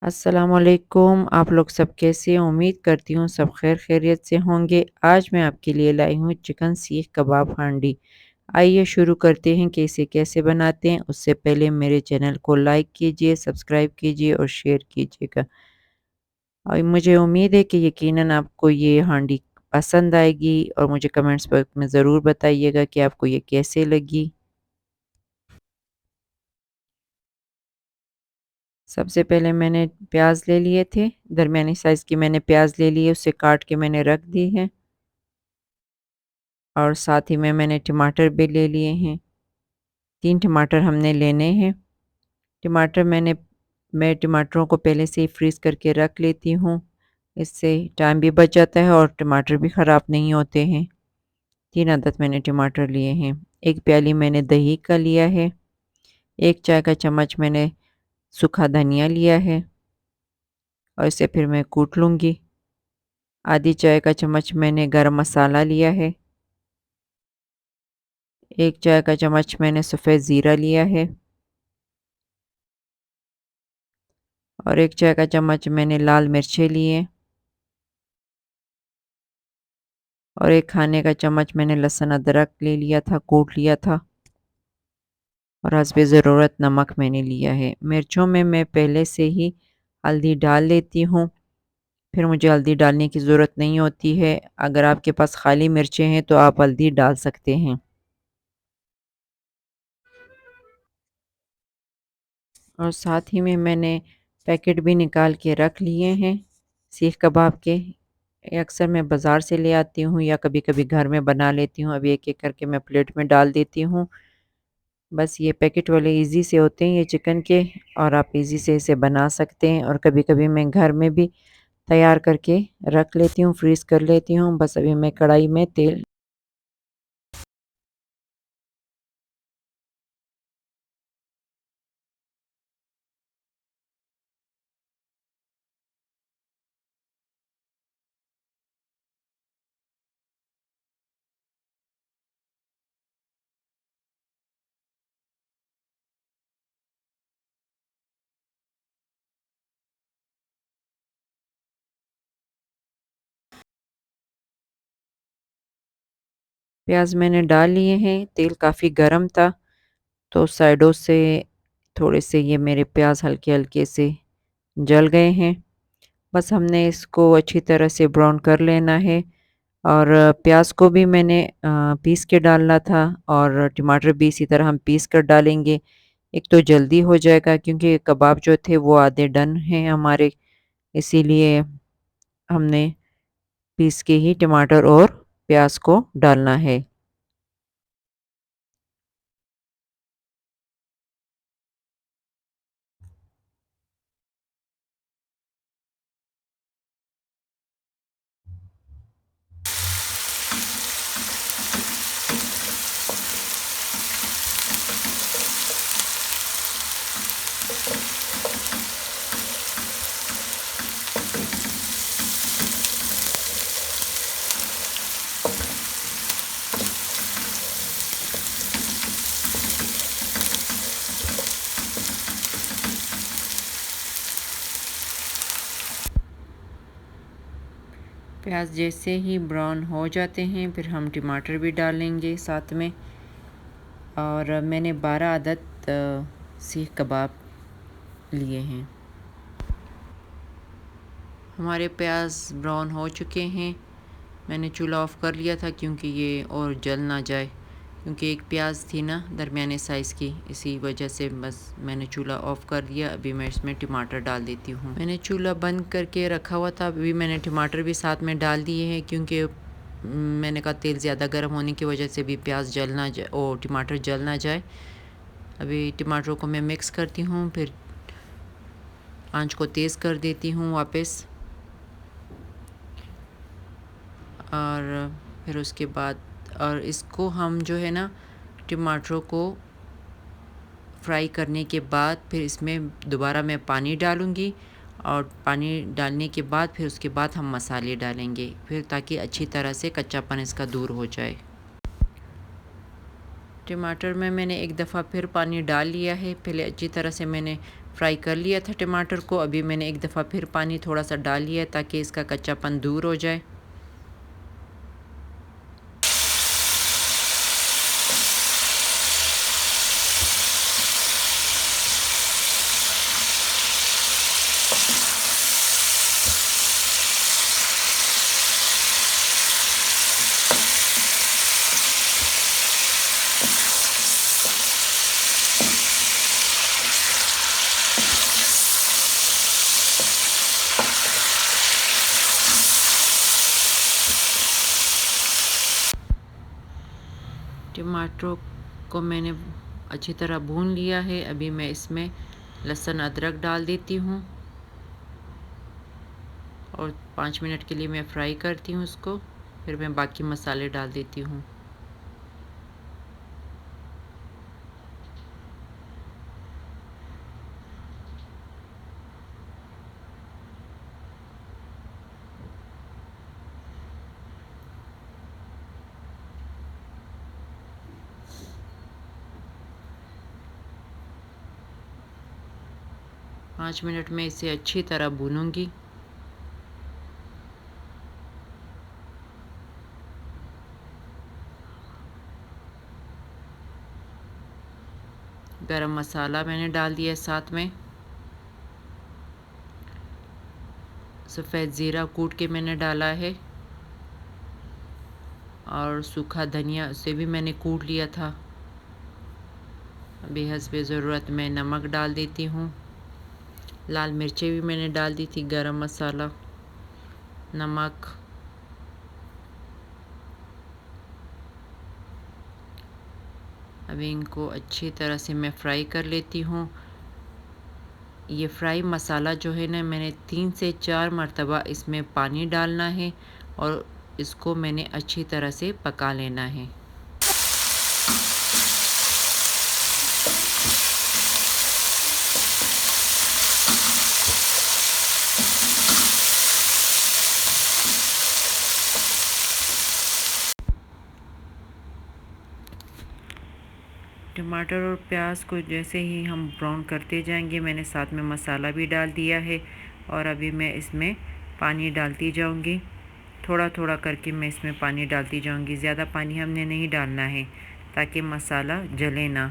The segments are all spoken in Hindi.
अस्सलामुअलैकुम। आप लोग सब कैसे हैं? उम्मीद करती हूँ सब खैर खैरियत से होंगे। आज मैं आपके लिए लाई हूँ चिकन सीख कबाब हांडी। आइए शुरू करते हैं कि इसे कैसे बनाते हैं। उससे पहले मेरे चैनल को लाइक कीजिए, सब्सक्राइब कीजिए और शेयर कीजिएगा। और मुझे उम्मीद है कि यकीनन आपको ये हांडी पसंद आएगी और मुझे कमेंट्स बॉक्स में ज़रूर बताइएगा कि आपको ये कैसे लगी। सबसे पहले मैंने प्याज ले लिए थे, दरमियानी साइज़ की मैंने प्याज ले ली है, उसे काट के मैंने रख दी है। और साथ ही में मैंने टमाटर भी ले लिए हैं। 3 टमाटर हमने लेने हैं। टमाटर मैं टमाटरों को पहले से ही फ्रीज़ करके रख लेती हूँ। इससे टाइम भी बच जाता है और टमाटर भी ख़राब नहीं होते हैं। 3 अदद मैंने टमाटर लिए हैं। 1 प्याली मैंने दही का लिया है। 1 चाय का चम्मच मैंने सूखा धनिया लिया है और इसे फिर मैं कूट लूँगी। आधी चाय का चम्मच मैंने गरम मसाला लिया है। 1 चाय का चम्मच मैंने सफ़ेद ज़ीरा लिया है और 1 चाय का चम्मच मैंने लाल मिर्चें लिए और 1 खाने का चम्मच मैंने लहसुन अदरक ले लिया था, कूट लिया था और हस्बे ज़रूरत नमक मैंने लिया है। मिर्चों में मैं पहले से ही हल्दी डाल लेती हूँ, फिर मुझे हल्दी डालने की ज़रूरत नहीं होती है। अगर आपके पास खाली मिर्चें हैं तो आप हल्दी डाल सकते हैं। और साथ ही में मैंने पैकेट भी निकाल के रख लिए हैं सीख कबाब के। ये अक्सर मैं बाज़ार से ले आती हूँ या कभी-कभी घर में बना लेती हूँ। अभी एक-एक करके मैं प्लेट में डाल देती हूँ। बस ये पैकेट वाले ईज़ी से होते हैं ये चिकन के और आप ईज़ी से इसे बना सकते हैं और कभी-कभी मैं घर में भी तैयार करके रख लेती हूँ, फ्रीज़ कर लेती हूँ। बस अभी मैं कढ़ाई में तेल प्याज़ मैंने डाल लिए हैं, तेल काफ़ी गरम था तो साइडों से थोड़े से ये मेरे प्याज़ हल्के-हल्के से जल गए हैं। बस हमने इसको अच्छी तरह से ब्राउन कर लेना है और प्याज को भी मैंने पीस के डालना था और टमाटर भी इसी तरह हम पीस कर डालेंगे। एक तो जल्दी हो जाएगा क्योंकि कबाब जो थे वो आधे डन हैं हमारे, इसीलिए हमने पीस के ही टमाटर और प्याज को डालना है। प्याज जैसे ही ब्राउन हो जाते हैं फिर हम टमाटर भी डालेंगे साथ में। और मैंने 12 अदद सीख कबाब लिए हैं। हमारे प्याज ब्राउन हो चुके हैं। मैंने चूल्हा ऑफ़ कर लिया था क्योंकि ये और जल ना जाए, क्योंकि एक प्याज थी ना दरमियाने साइज़ की, इसी वजह से बस मैंने चूल्हा ऑफ़ कर दिया। अभी मैं इसमें टमाटर डाल देती हूँ। मैंने चूल्हा बंद करके रखा हुआ था, अभी मैंने टमाटर भी साथ में डाल दिए हैं क्योंकि मैंने कहा तेल ज़्यादा गर्म होने की वजह से भी प्याज जल ना जाए और टमाटर जल ना जाए। अभी टमाटरों को मैं मिक्स करती हूँ, फिर आंच को तेज़ कर देती हूँ वापस। और फिर उसके बाद और इसको हम जो है ना टमाटरों को फ्राई करने के बाद फिर इसमें दोबारा मैं पानी डालूँगी और पानी डालने के बाद फिर उसके बाद हम मसाले डालेंगे, फिर ताकि अच्छी तरह से कच्चापन इसका दूर हो जाए। टमाटर में मैंने एक दफ़ा फिर पानी डाल लिया है। पहले अच्छी तरह से मैंने फ्राई कर लिया था टमाटर को। अभी मैंने एक दफ़ा फिर पानी थोड़ा सा डाल लिया ताकि इसका कच्चापन दूर हो जाए। टमाटरों को मैंने अच्छी तरह भून लिया है। अभी मैं इसमें लहसुन अदरक डाल देती हूँ और 5 मिनट के लिए मैं फ्राई करती हूँ उसको। फिर मैं बाकी मसाले डाल देती हूँ। पाँच मिनट में इसे अच्छी तरह भूनूंगी। गरम मसाला मैंने डाल दिया साथ में। सफ़ेद ज़ीरा कूट के मैंने डाला है और सूखा धनिया उसे भी मैंने कूट लिया था। अभी हस्बे ज़रूरत मैं नमक डाल देती हूँ। लाल मिर्चें भी मैंने डाल दी थी, गरम मसाला, नमक। अभी इनको अच्छी तरह से मैं फ्राई कर लेती हूँ। ये फ्राई मसाला जो है ना, मैंने 3 से 4 मरतबा इसमें पानी डालना है और इसको मैंने अच्छी तरह से पका लेना है। टमाटर और प्याज को जैसे ही हम ब्राउन करते जाएंगे, मैंने साथ में मसाला भी डाल दिया है और अभी मैं इसमें पानी डालती जाऊंगी। थोड़ा थोड़ा करके मैं इसमें पानी डालती जाऊंगी। ज़्यादा पानी हमने नहीं डालना है ताकि मसाला जले ना।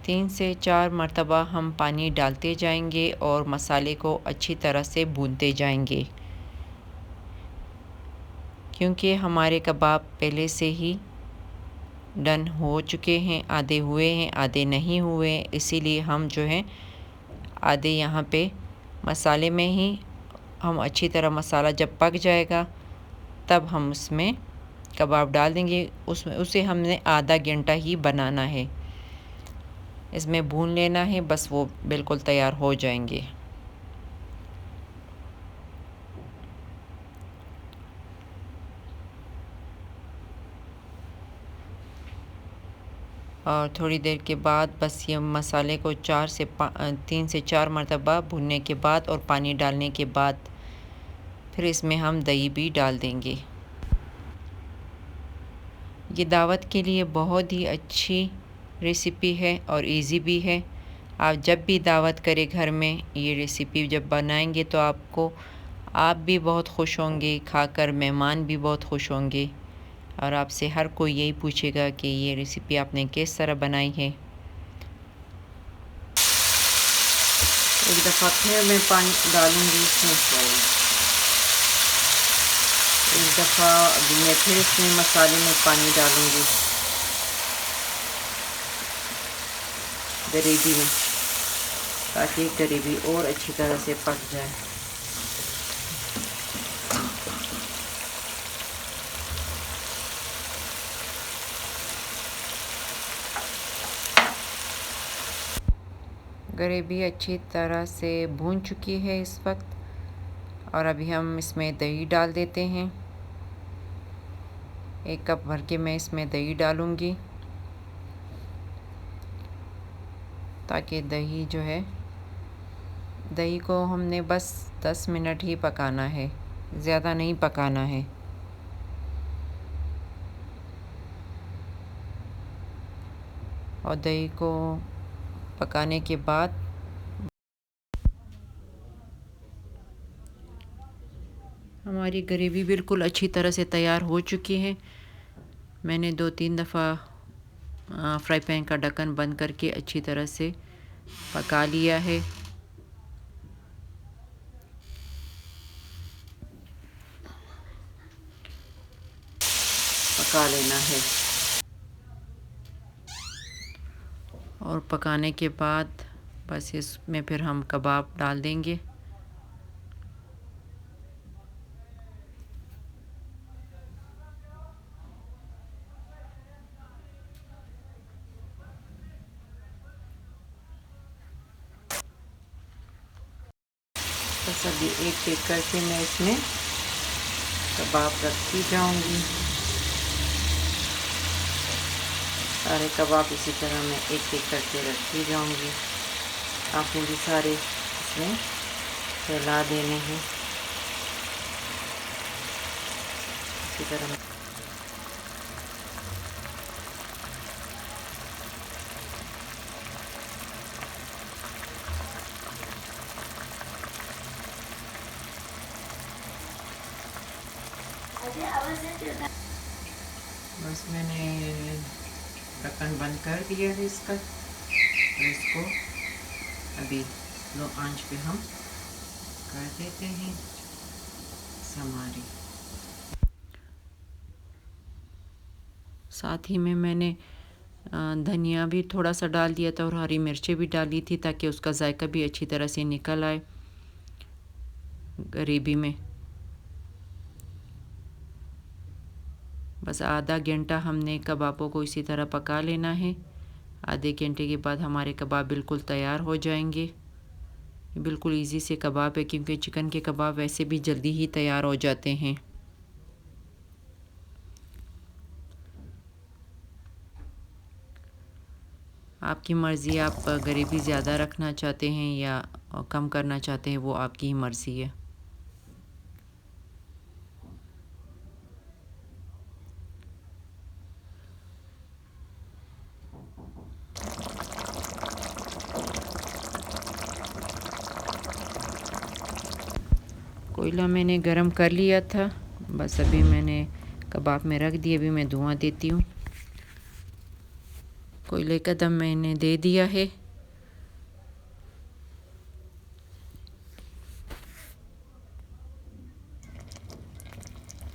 तीन से 4 मरतबा हम पानी डालते जाएंगे और मसाले को अच्छी तरह से भूनते जाएंगे, क्योंकि हमारे कबाब पहले से ही डन हो चुके हैं। आधे हुए हैं, आधे नहीं हुए, इसीलिए हम जो है आधे यहाँ पे मसाले में ही हम अच्छी तरह मसाला जब पक जाएगा तब हम उसमें कबाब डाल देंगे। उसमें उसे हमने आधा घंटा ही बनाना है, इसमें भून लेना है, बस वो बिल्कुल तैयार हो जाएंगे। और थोड़ी देर के बाद बस ये मसाले को 3 से 4 मरतबा भूनने के बाद और पानी डालने के बाद फिर इसमें हम दही भी डाल देंगे। ये दावत के लिए बहुत ही अच्छी रेसिपी है और इजी भी है। आप जब भी दावत करें घर में, ये रेसिपी जब बनाएंगे तो आप भी बहुत खुश होंगे, खाकर मेहमान भी बहुत खुश होंगे और आपसे हर कोई यही पूछेगा कि ये रेसिपी आपने किस तरह बनाई है। एक दफ़ा फिर मैं पानी डालूँगी इसमें। एक दफ़ा अभी मैं फिर इसमें मसाले में पानी डालूँगी ग्रेवी में, ताकि ग्रेवी और अच्छी तरह से पक जाए। ग्रेवी अच्छी तरह से भून चुकी है इस वक्त और अभी हम इसमें दही डाल देते हैं। 1 कप भर के मैं इसमें दही डालूँगी ताकि दही जो है, दही को हमने बस 10 मिनट ही पकाना है, ज़्यादा नहीं पकाना है। और दही को पकाने के बाद हमारी ग्रेवी बिल्कुल अच्छी तरह से तैयार हो चुकी है। मैंने 2-3 दफ़ा फ्राई पैन का ढक्कन बंद करके अच्छी तरह से पका लिया है। पका लेना है और पकाने के बाद बस इसमें फिर हम कबाब डाल देंगे। बस अभी एक एक करके मैं इसमें कबाब रखती जाऊंगी। सारे कबाब इसी तरह मैं एक एक करके रखती जाऊंगी। आपने भी सारे इसमें फैला देने हैं इसी तरह। बस मैंने ढक्कन बंद कर दिया है इसका और इसको अभी लो आंच पे हम कर देते हैं समारी। साथ ही में मैंने धनिया भी थोड़ा सा डाल दिया था और हरी मिर्चें भी डाली थी ताकि उसका जायका भी अच्छी तरह से निकल आए ग्रेवी में। बस आधा घंटा हमने कबाबों को इसी तरह पका लेना है। आधे घंटे के बाद हमारे कबाब बिल्कुल तैयार हो जाएंगे। बिल्कुल इजी से कबाब है क्योंकि चिकन के कबाब वैसे भी जल्दी ही तैयार हो जाते हैं। आपकी मर्ज़ी, आप ग्रेवी ज़्यादा रखना चाहते हैं या कम करना चाहते हैं, वो आपकी ही मर्ज़ी है। कोयला मैंने गरम कर लिया था। बस अभी मैंने कबाब में रख दिए। अभी मैं धुआं देती हूँ। कोयले का दम मैंने दे दिया है।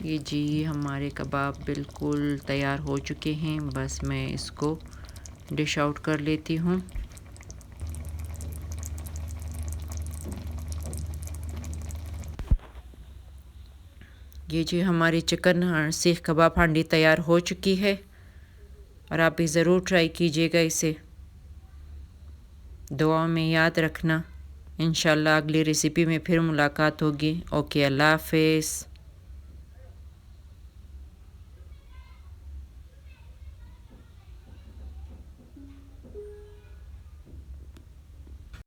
ये जी हमारे कबाब बिल्कुल तैयार हो चुके हैं। बस मैं इसको डिश आउट कर लेती हूँ। ये जी हमारी चिकन सीख कबाब हांडी तैयार हो चुकी है और आप भी ज़रूर ट्राई कीजिएगा इसे। दुआ में याद रखना। इंशाल्लाह अगली रेसिपी में फिर मुलाकात होगी। ओके, अल्लाह हाफ़िज़।